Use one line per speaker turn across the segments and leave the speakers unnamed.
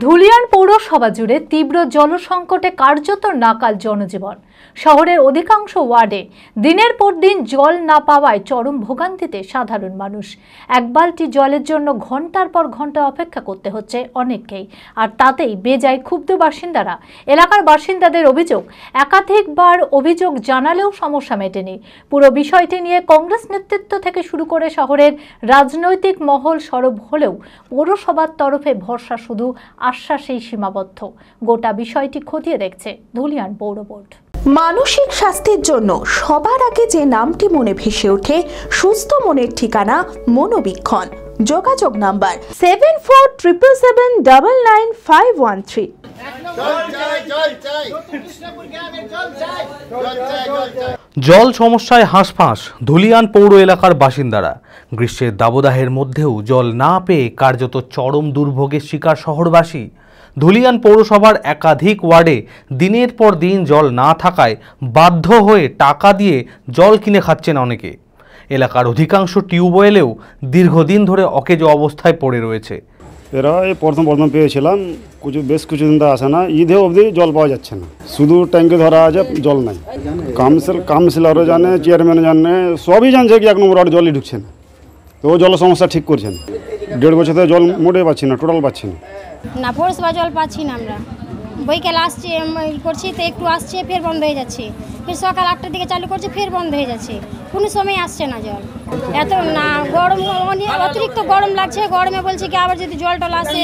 ধুলিয়ান পৌরসভা জুড়ে তীব্র জলসংকটে কার্যত নাকাল জনজীবন। শহরের অধিকাংশ ওয়ার্ডে দিনের পর দিন জল না পাওয়ায় চরম ভোগান্তিতে সাধারণ মানুষ। এক বালতি জলের জন্য ঘন্টার পর ঘন্টা অপেক্ষা করতে হচ্ছে অনেককেই, আর তাতেই বেজায় ক্ষুব্ধ বাসিন্দারা। এলাকার বাসিন্দাদের অভিযোগ, একাধিকবার অভিযোগ জানালেও সমস্যা মেটেনি। পুরো বিষয়টি নিয়ে কংগ্রেস নেতৃত্ব থেকে শুরু করে শহরের রাজনৈতিক মহল সরব হলেও পৌরসভার তরফে ভরসা শুধু আশ্বাসেই সীমাবদ্ধ। গোটা বিষয়টি খতিয়ে দেখছে ধুলিয়ান পৌর বোর্ড।
মানসিক স্বাস্থ্যের জন্য সবার আগে যে নামটি মনে ভেসে ওঠে, সুস্থ মনের ঠিকানা মনোবীক্ষণ। যোগাযোগ নাম্বার 7477799513।
জল সমস্যায় হাঁসফাঁস ধুলিয়ান পৌর এলাকার বাসিন্দারা। গ্রীষ্মের দাবদাহের মধ্যেও জল না পেয়ে কার্যত চরম দুর্ভোগের শিকার শহরবাসী। ধুলিয়ান পৌরসভার একাধিক ওয়ার্ডে দিনের পর দিন জল না থাকায় বাধ্য হয়ে টাকা দিয়ে জল কিনে খাচ্ছেন অনেকে। এলাকার অধিকাংশ টিউবওয়েলেও দীর্ঘদিন ধরে অকেজো অবস্থায় পড়ে রয়েছে।
এরা এই প্রথম পেয়েছিলাম, বেশ কিছুদিন তো আসে না, ঈদে অবধি জল পাওয়া যাচ্ছে না, শুধু ট্যাঙ্কে ধরা আছে, জল নাই। কাউন্সিলরও জানে, চেয়ারম্যান জানে, সবই জানছে কি 1 নম্বর ওয়ার্ড জলই ঢুকছে না। তো ও জল সমস্যা ঠিক করছেন। 1.5 বছর ধরে জল মোটেই পাচ্ছি না, টোটাল পাচ্ছি না।
পৌরসভা জল পাচ্ছি না আমরা। বৈকাল আসছে করছি তো একটু আসছে, ফের বন্ধ হয়ে যাচ্ছে, ফের সকাল 8টার দিকে চালু করছে, ফের বন্ধ হয়ে যাচ্ছে, কোনো সময় আসছে না জল। এত না গরম, অতিরিক্ত গরম লাগছে। গরমে বলছে কি আবার যদি জল টল আসে,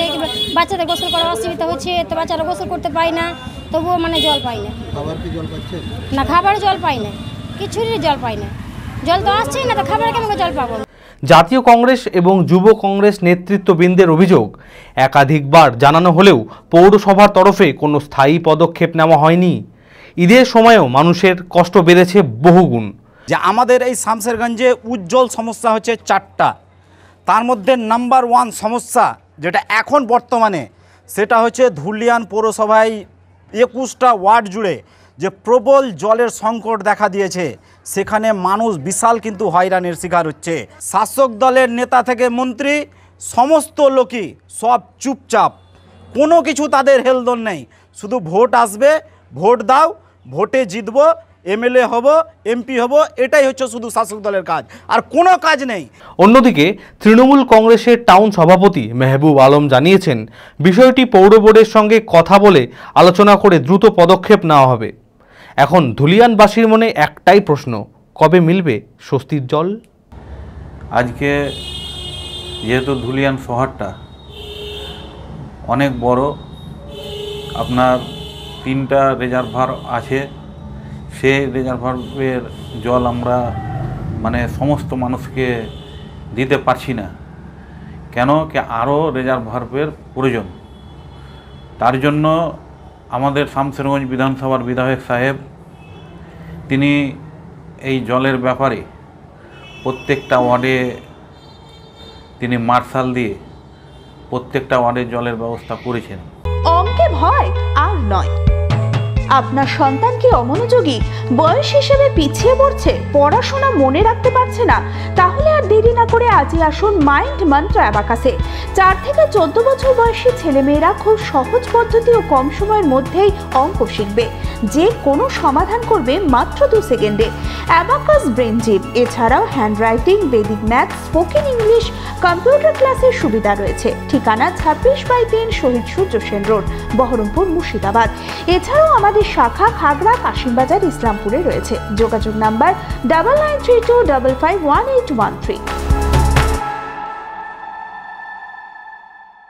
বাচ্চাদের গোসল করার অসুবিধা হচ্ছে, তো বাচ্চারা গোসল করতে পায় না, তবুও জল পাই না। না খাবারের জল পাই না, কিছুরই জল পাই না। জল তো আসছেই না, তো খাবারে কেমন জল পাবো?
জাতীয় কংগ্রেস এবং যুব কংগ্রেস নেতৃত্ববৃন্দের অভিযোগ, একাধিকবার জানানো হলেও পৌরসভার তরফে কোনো স্থায়ী পদক্ষেপ নেওয়া হয়নি। ঈদের সময়ও মানুষের কষ্ট বেড়েছে বহুগুণ।
যে আমাদের এই শামশেরগঞ্জে উজ্জ্বল সমস্যা হচ্ছে 4টা, তার মধ্যে নাম্বার 1 সমস্যা যেটা এখন বর্তমানে, সেটা হচ্ছে ধুলিয়ান পৌরসভায় 21টা ওয়ার্ড জুড়ে যে প্রবল জলের সংকট দেখা দিয়েছে। সেখানে মানুষ বিশাল কিন্তু হয়রানির শিকার হচ্ছে। শাসক দলের নেতা থেকে মন্ত্রী সমস্ত লোকই সব চুপচাপ, কোনো কিছু তাদের হেলদোল নেই। শুধু ভোট আসবে, ভোট দাও, ভোটে জিতবো, এমএলএ হব, এমপি হব, এটাই হচ্ছে শুধু শাসক দলের কাজ, আর কোনো কাজ নেই।
অন্যদিকে তৃণমূল কংগ্রেসের টাউন সভাপতি মেহবুব আলম জানিয়েছেন, বিষয়টি পৌর বোর্ডের সঙ্গে কথা বলে আলোচনা করে দ্রুত পদক্ষেপ নেওয়া হবে। এখন ধুলিয়ানবাসীর মনে একটাই প্রশ্ন, কবে মিলবে স্বস্তির জল?
আজকে যেহেতু ধুলিয়ান শহরটা অনেক বড়, আপনার 3টা রিজার্ভার আছে, সেই রিজার্ভারের জল আমরা সমস্ত মানুষকে দিতে পারছি না। কেন কি আরও রিজার্ভারের প্রয়োজন। তার জন্য আমাদের শামশেরগঞ্জ বিধানসভার বিধায়ক সাহেব তিনি এই জলের ব্যাপারে প্রত্যেকটা ওয়ার্ডে তিনি মার্শাল দিয়ে প্রত্যেকটা ওয়ার্ডে জলের ব্যবস্থা করেছেন।
অঙ্কে ভয় আর নয়। আপনার সন্তান কি অমনোযোগী, বয়স হিসেবে পিছিয়ে পড়ছে, পড়াশোনা মনে রাখতে পারছে না? তাহলে আর দেরি না করে আজই আসুন মাইন্ড মন্ত্র অ্যাবাকাসে। 4 থেকে 14 বছর বয়সী ছেলেমেয়েরা খুব সহজ পদ্ধতি ও কম সময়ের মধ্যেই অঙ্ক শিখবে, যে কোনো সমাধান করবে মাত্র 2 সেকেন্ডে। অ্যাবাকাস ব্রেন জিম, এছাড়াও handwriting, Vedic math, spoken English, computer ক্লাসের সুবিধা রয়েছে। ঠিকানা 26/3 শহীদ সূর্য সেন রোড, বহরমপুর, মুর্শিদাবাদ। এছাড়াও আমাদের শাখা খাগড়া, কাশিমবাজার, ইসলামপুরে রয়েছে। যোগাযোগ নাম্বার 9932551813।